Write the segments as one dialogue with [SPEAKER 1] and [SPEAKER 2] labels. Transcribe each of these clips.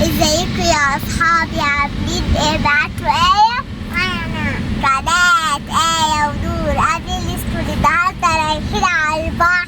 [SPEAKER 1] ازيكم يا اصحابي، عاملين ايه؟ بعتوا آية قناة آية ونور قبل ستوري. النهارده رايحين على البحر.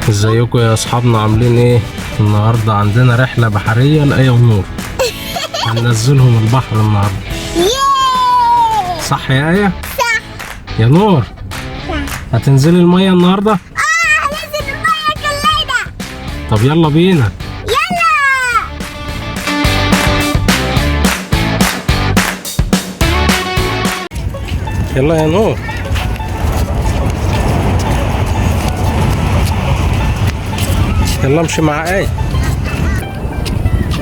[SPEAKER 2] ازيكم يا اصحابنا، عاملين ايه؟ النهارده عندنا رحله بحريه لآية ونور. هننزلهم البحر النهارده. صح يا آية؟
[SPEAKER 1] صح.
[SPEAKER 2] يا نور؟
[SPEAKER 1] صح.
[SPEAKER 2] هتنزلي الميه النهارده؟
[SPEAKER 1] هننزل الميه كلنا.
[SPEAKER 2] طب يلا بينا. يلا يا نور. يلا امشي مع آية.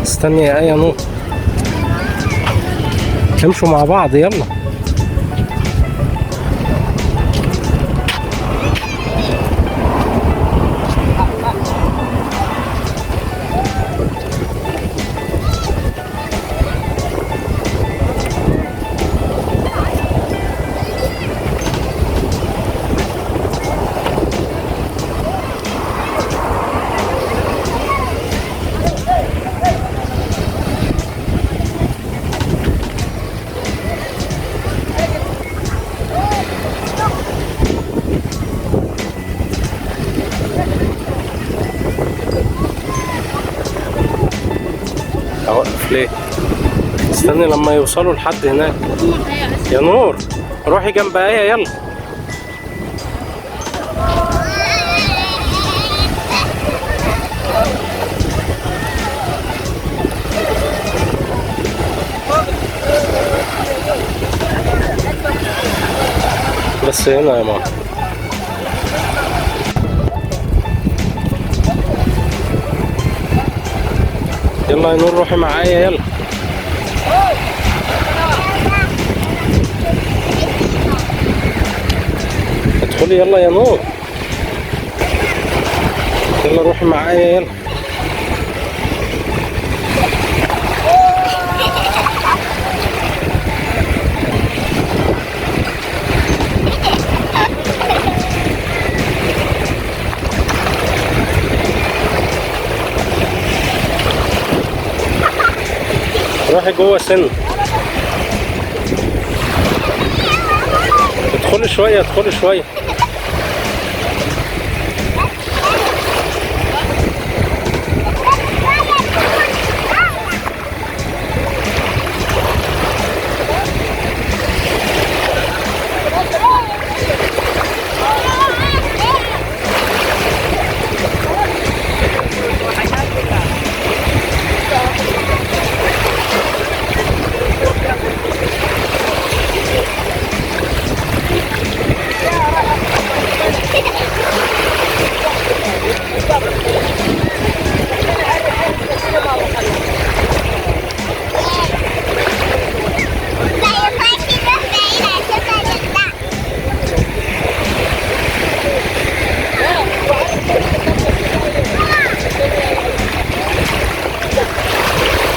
[SPEAKER 2] استني يا آية نور. امشوا مع بعض يلا. اوقف ليه؟ استني لما يوصلوا لحد هناك. يا نور روحي جنب آية يلا. بس هنا يا ماما. يلا يا نور روحي معايا يلا. ادخلي يلا يا نور، يلا روحي معايا يلا. روحي جوه سن، ادخلي شوية ادخلي شوية.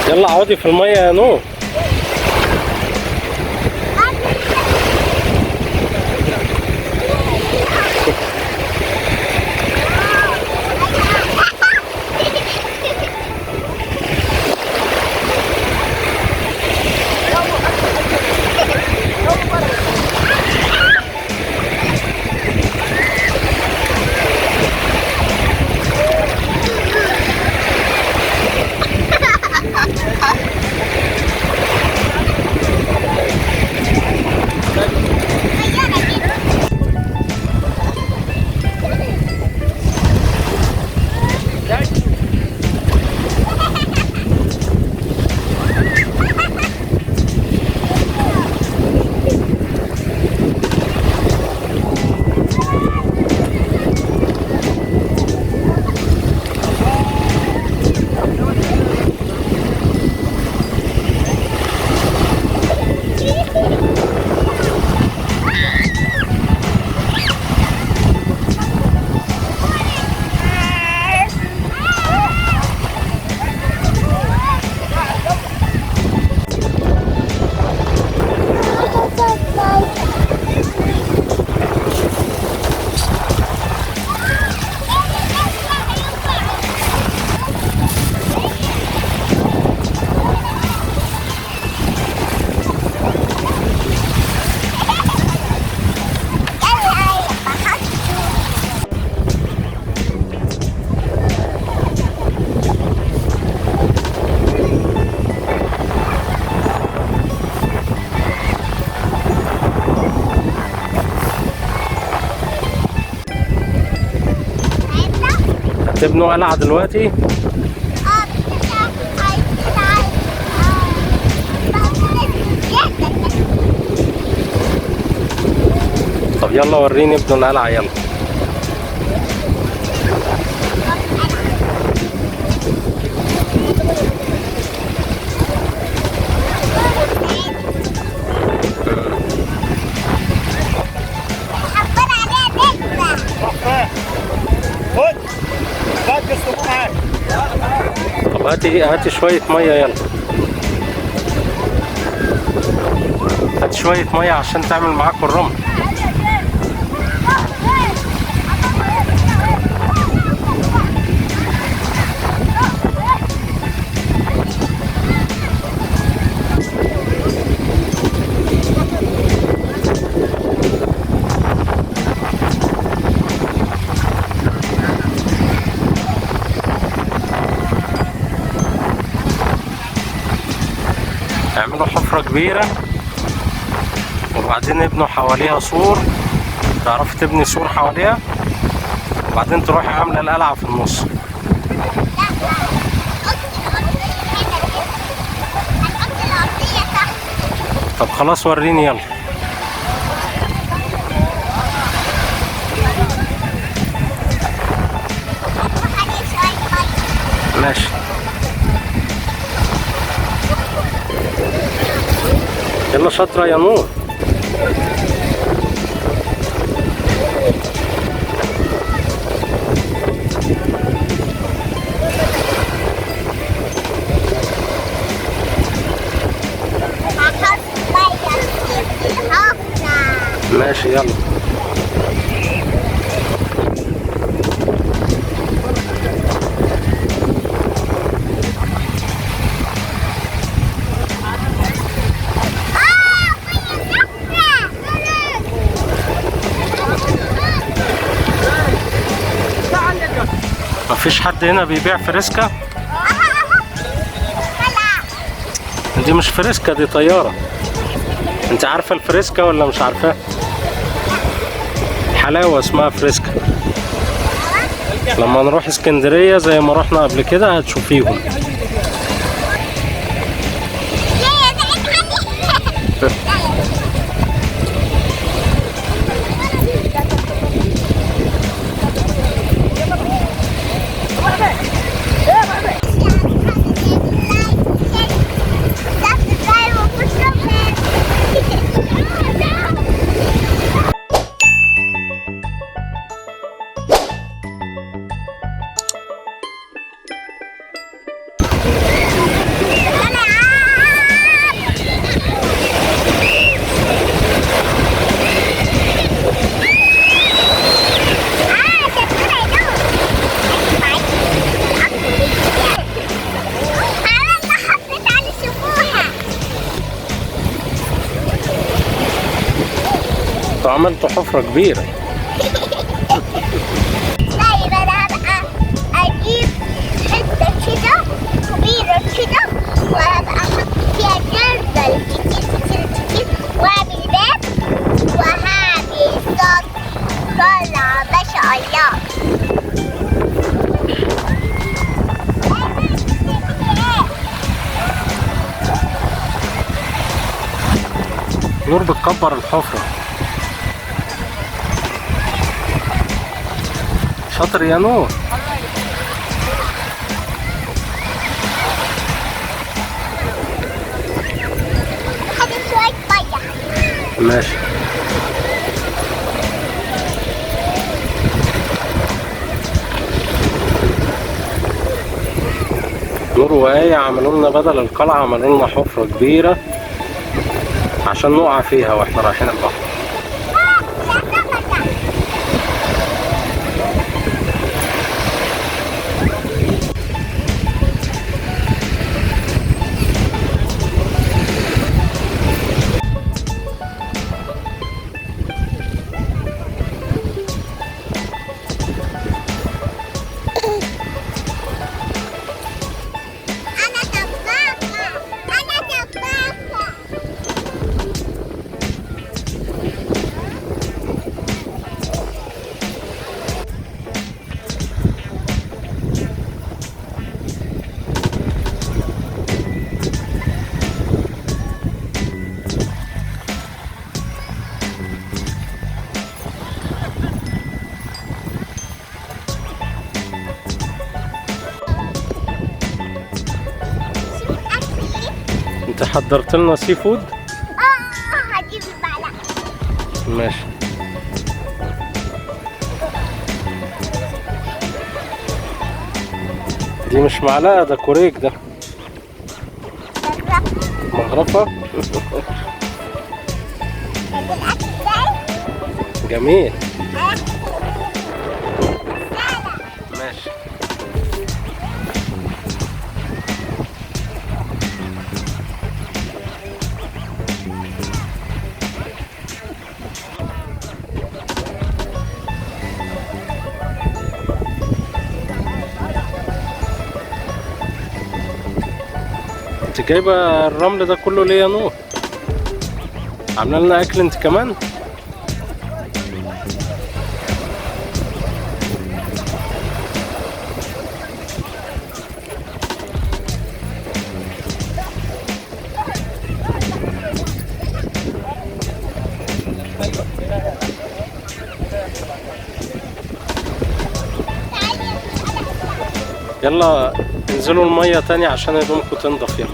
[SPEAKER 2] يلا اقعدي في المية يا نور. تبنوا قلعة دلوقتي؟ طب يلا وريني ابنوا القلعة يلا. طب هاتي شوية مية يلا. هاتي شوية مية عشان تعمل معاكم الرمل. اعملوا حفرة كبيرة وبعدين ابنوا حواليها سور، تعرفي تبني سور حواليها وبعدين تروحي عاملة القلعة في النص. طب خلاص وريني يلا. ماشي. يلا شاطرة يا نور. ماشي يلا. مفيش حد هنا بيبيع فريسكا؟ دي مش فريسكا، دي طيارة. انت عارفة الفريسكا ولا مش عارفاها؟ حلاوة اسمها فريسكا. لما نروح اسكندرية زي ما رحنا قبل كده هتشوفيهم. عملتوا حفرة كبيرة.
[SPEAKER 1] طيب انا هبقى اجيب حتة كده كبيرة كده وهبقى احط فيها جردل كتير واعمل باب وهعمل صوت قلعة ما شاء الله.
[SPEAKER 2] نور بتكبر الحفرة. شاطر يا نور.
[SPEAKER 1] خد شوية مية.
[SPEAKER 2] ماشي. نور وآية عملوا لنا بدل القلعة، عملوا لنا حفرة كبيرة عشان نقع فيها واحنا رايحين البحر. انت حضرت لنا سي فود؟
[SPEAKER 1] هجيب المعلقة.
[SPEAKER 2] ماشي. دي مش معلقة، ده كوريك ده. مغرفة. جميل. ماشي. انت جايبه الرمل ده كله ليه يا نور؟ عامله لنا اكل انت كمان؟ يلا انزلوا المية تاني عشان هدومكم تنضف. يلا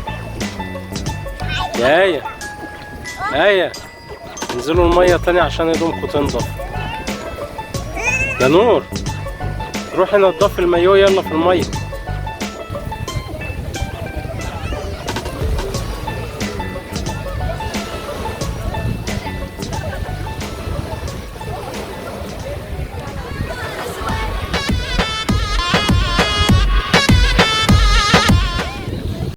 [SPEAKER 2] يا آية. آية انزلوا المية تاني عشان هدومكم تنضف. يا نور روحي نضفي المايو يلا في المية.